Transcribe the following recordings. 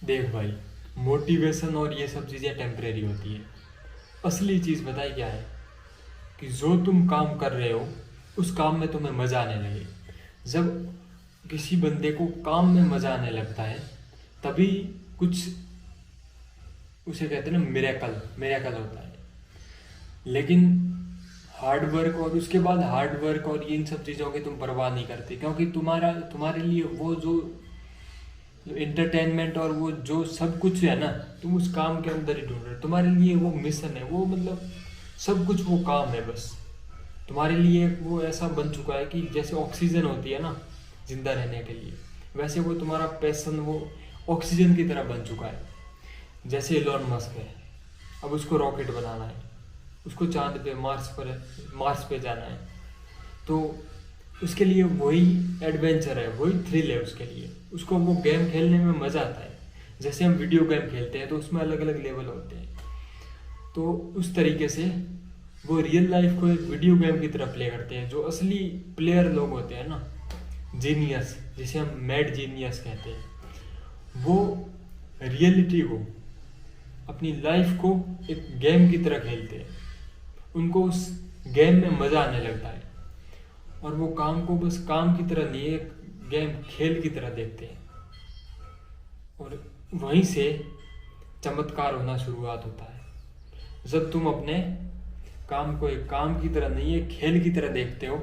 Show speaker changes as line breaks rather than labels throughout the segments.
देख भाई, मोटिवेशन और ये सब चीज़ें टेम्परेरी होती है। असली चीज़ बताई क्या है कि जो तुम काम कर रहे हो उस काम में तुम्हें मज़ा आने लगे। जब किसी बंदे को काम में मज़ा आने लगता है तभी कुछ, उसे कहते हैं ना, मिरेकल मिरेकल होता है। लेकिन हार्ड वर्क, और उसके बाद हार्ड वर्क और इन सब चीज़ों की तुम परवाह नहीं करते, क्योंकि तुम्हारे लिए वो जो इंटरटेनमेंट और वो जो सब कुछ है ना, तुम उस काम के अंदर ही ढूंढ रहे हो। तुम्हारे लिए वो मिशन है, वो मतलब सब कुछ वो काम है बस। तुम्हारे लिए वो ऐसा बन चुका है कि जैसे ऑक्सीजन होती है ना जिंदा रहने के लिए, वैसे वो तुम्हारा पैशन वो ऑक्सीजन की तरह बन चुका है। जैसे इलॉन मस्क है, अब उसको रॉकेट बनाना है, उसको चांद पे मार्स पे जाना है, तो उसके लिए वही एडवेंचर है, वही थ्रिल है उसके लिए। उसको वो गेम खेलने में मज़ा आता है। जैसे हम वीडियो गेम खेलते हैं तो उसमें अलग अलग लेवल होते हैं, तो उस तरीके से वो रियल लाइफ को एक वीडियो गेम की तरह प्ले करते हैं। जो असली प्लेयर लोग होते हैं ना, जीनियस, जिसे हम मैड जीनियस कहते हैं, वो रियलिटी को, अपनी लाइफ को एक गेम की तरह खेलते हैं। उनको उस गेम में मज़ा आने लगता है और वो काम को बस काम की तरह नहीं, एक गेम खेल की तरह देखते हैं। और वहीं से चमत्कार होना शुरुआत होता है। जब तुम अपने काम को एक काम की तरह नहीं, एक खेल की तरह देखते हो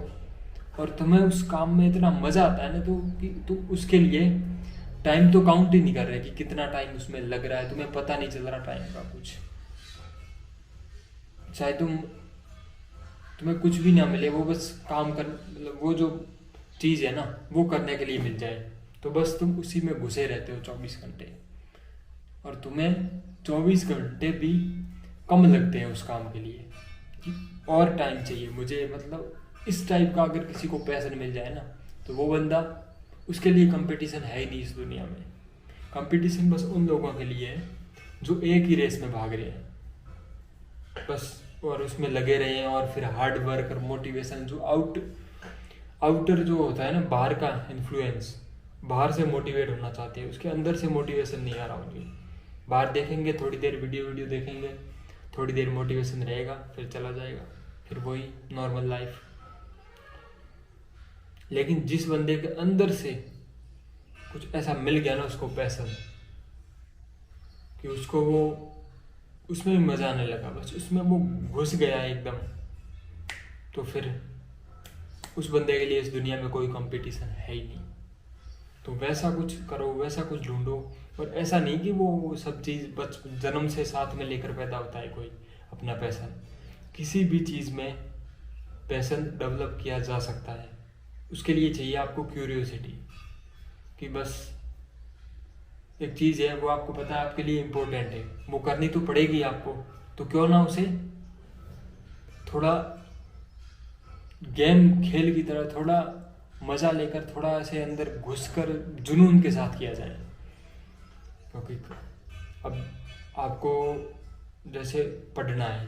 और तुम्हें उस काम में इतना मज़ा आता है ना, तो कि तुम उसके लिए टाइम तो काउंट ही नहीं कर रहे कि कितना टाइम उसमें लग रहा है। तुम्हें पता नहीं चल रहा टाइम का कुछ। चाहे तुम्हें कुछ भी ना मिले, वो बस काम कर, मतलब वो जो चीज़ है ना वो करने के लिए मिल जाए, तो बस तुम उसी में घुसे रहते हो 24 घंटे। और तुम्हें 24 घंटे भी कम लगते हैं उस काम के लिए कि और टाइम चाहिए मुझे। मतलब इस टाइप का अगर किसी को पैशन मिल जाए ना, तो वो बंदा, उसके लिए कंपटीशन है ही नहीं इस दुनिया में। कंपटीशन बस उन लोगों के लिए है जो एक ही रेस में भाग रहे हैं बस, और उसमें लगे रहे हैं। और फिर हार्ड वर्क और मोटिवेशन, जो आउटर जो होता है ना, बाहर का इन्फ्लुएंस, बाहर से मोटिवेट होना चाहते हैं, उसके अंदर से मोटिवेशन नहीं आ रहा उन्हें। बाहर देखेंगे, थोड़ी देर वीडियो देखेंगे, थोड़ी देर मोटिवेशन रहेगा, फिर चला जाएगा, फिर वही नॉर्मल लाइफ। लेकिन जिस बंदे के अंदर से कुछ ऐसा मिल गया ना उसको पैशन, कि उसको वो उसमें भी मज़ा आने लगा, बस उसमें वो घुस गया एकदम, तो फिर उस बंदे के लिए इस दुनिया में कोई कंपटीशन है ही नहीं। तो वैसा कुछ करो, वैसा कुछ ढूंढो। और ऐसा नहीं कि वो सब चीज़ बच जन्म से साथ में लेकर पैदा होता है कोई अपना पैशन। किसी भी चीज़ में पैशन डेवलप किया जा सकता है। उसके लिए चाहिए आपको क्यूरियोसिटी, कि बस एक चीज़ है, वो आपको पता है आपके लिए इम्पोर्टेंट है, वो करनी तो पड़ेगी आपको, तो क्यों ना उसे थोड़ा गेम खेल की तरह, थोड़ा मज़ा लेकर, थोड़ा ऐसे अंदर घुसकर जुनून के साथ किया जाए। क्योंकि अब आपको जैसे पढ़ना है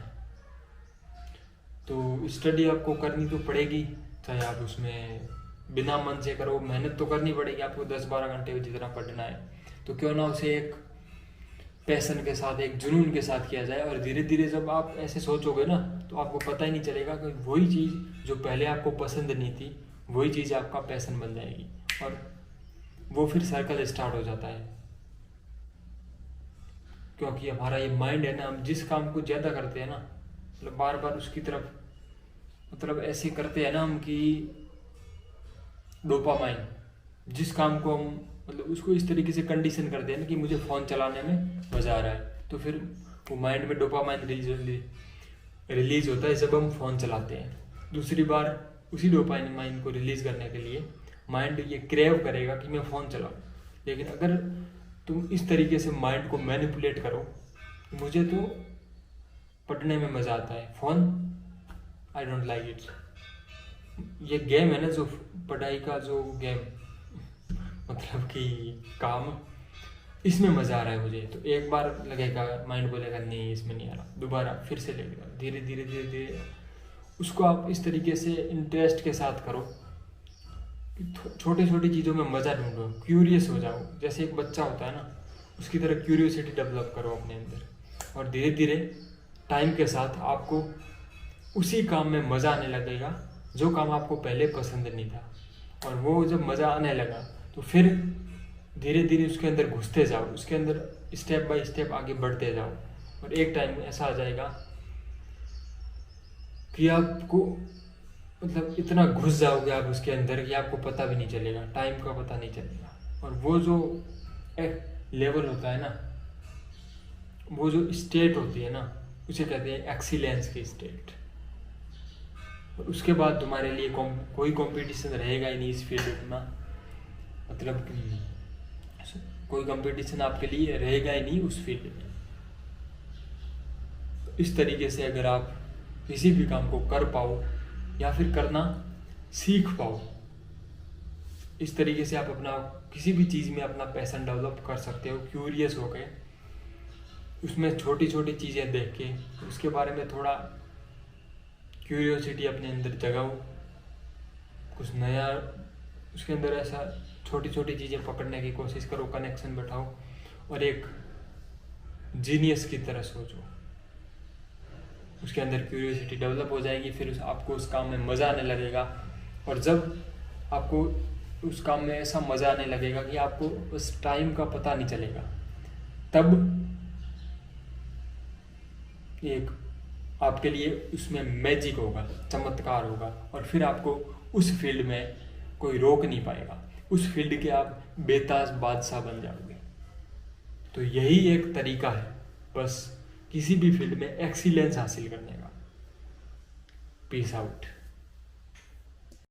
तो स्टडी आपको करनी तो पड़ेगी, चाहे आप उसमें बिना मन से करो, मेहनत तो करनी पड़ेगी आपको 10-12 घंटे जितना पढ़ना है। तो क्यों ना उसे एक पैशन के साथ, एक जुनून के साथ किया जाए। और धीरे धीरे जब आप ऐसे सोचोगे ना, तो आपको पता ही नहीं चलेगा कि वही चीज़ जो पहले आपको पसंद नहीं थी, वही चीज़ आपका पैशन बन जाएगी। और वो फिर सर्कल स्टार्ट हो जाता है। क्योंकि हमारा ये माइंड है ना, हम जिस काम को ज़्यादा करते हैं ना, मतलब बार बार उसकी तरफ, मतलब ऐसे करते हैं ना हम कि डोपामाइन, जिस काम को हम, मतलब उसको इस तरीके से कंडीशन करते हैं ना कि मुझे फ़ोन चलाने में मज़ा आ रहा है, तो फिर वो माइंड में डोपामाइन रिलीज होता है जब हम फ़ोन चलाते हैं। दूसरी बार उसी डोपामाइन को रिलीज़ करने के लिए माइंड ये क्रेव करेगा कि मैं फ़ोन चलाऊँ। लेकिन अगर तुम इस तरीके से माइंड को मैनिपुलेट करो, मुझे तो पढ़ने में मज़ा आता है, phone I don't like it. ये गेम है ना, जो पढ़ाई का जो गेम, मतलब कि काम, इसमें मज़ा आ रहा है मुझे, तो एक बार लगेगा, माइंड बोलेगा नहीं इसमें नहीं आ रहा, दोबारा फिर से लगेगा। धीरे धीरे धीरे धीरे उसको आप इस तरीके से इंटरेस्ट के साथ करो कि छोटी छोटी चीज़ों में मज़ा ढूंढो, क्यूरियस हो जाओ। जैसे एक बच्चा होता है ना, उसकी तरह क्यूरियोसिटी डेवलप करो अपने अंदर, और धीरे धीरे टाइम के साथ आपको उसी काम में मज़ा आने लगेगा जो काम आपको पहले पसंद नहीं था। और वो जब मज़ा आने लगा तो फिर धीरे धीरे उसके अंदर घुसते जाओ, उसके अंदर स्टेप बाय स्टेप आगे बढ़ते जाओ, और एक टाइम ऐसा आ जाएगा कि आपको मतलब इतना घुस जाओगे आप उसके अंदर कि आपको पता भी नहीं चलेगा, टाइम का पता नहीं चलेगा। और वो जो एक लेवल होता है ना, वो जो स्टेट होती है ना, उसे कहते हैं एक्सीलेंस की स्टेट। और उसके बाद तुम्हारे लिए कोई कंपटीशन रहेगा ही नहीं इस फील्ड में, मतलब कोई कंपटीशन आपके लिए रहेगा ही नहीं उस फील्ड में। तो इस तरीके से अगर आप किसी भी काम को कर पाओ या फिर करना सीख पाओ, इस तरीके से आप अपना किसी भी चीज़ में अपना पैशन डेवलप कर सकते हो। क्यूरियस हो गए, उसमें छोटी छोटी चीज़ें देख के उसके बारे में थोड़ा क्यूरियोसिटी अपने अंदर जगाओ, कुछ नया उसके अंदर ऐसा छोटी छोटी चीज़ें पकड़ने की कोशिश करो, कनेक्शन बैठाओ, और एक जीनियस की तरह सोचो। उसके अंदर क्यूरियोसिटी डेवलप हो जाएगी, फिर आपको उस काम में मज़ा आने लगेगा। और जब आपको उस काम में ऐसा मज़ा आने लगेगा कि आपको उस टाइम का पता नहीं चलेगा, तब एक आपके लिए उसमें मैजिक होगा, चमत्कार होगा, और फिर आपको उस फील्ड में कोई रोक नहीं पाएगा, उस फील्ड के आप बेताज बादशाह बन जाओगे। तो यही एक तरीका है बस किसी भी फील्ड में एक्सीलेंस हासिल करने का। Peace out.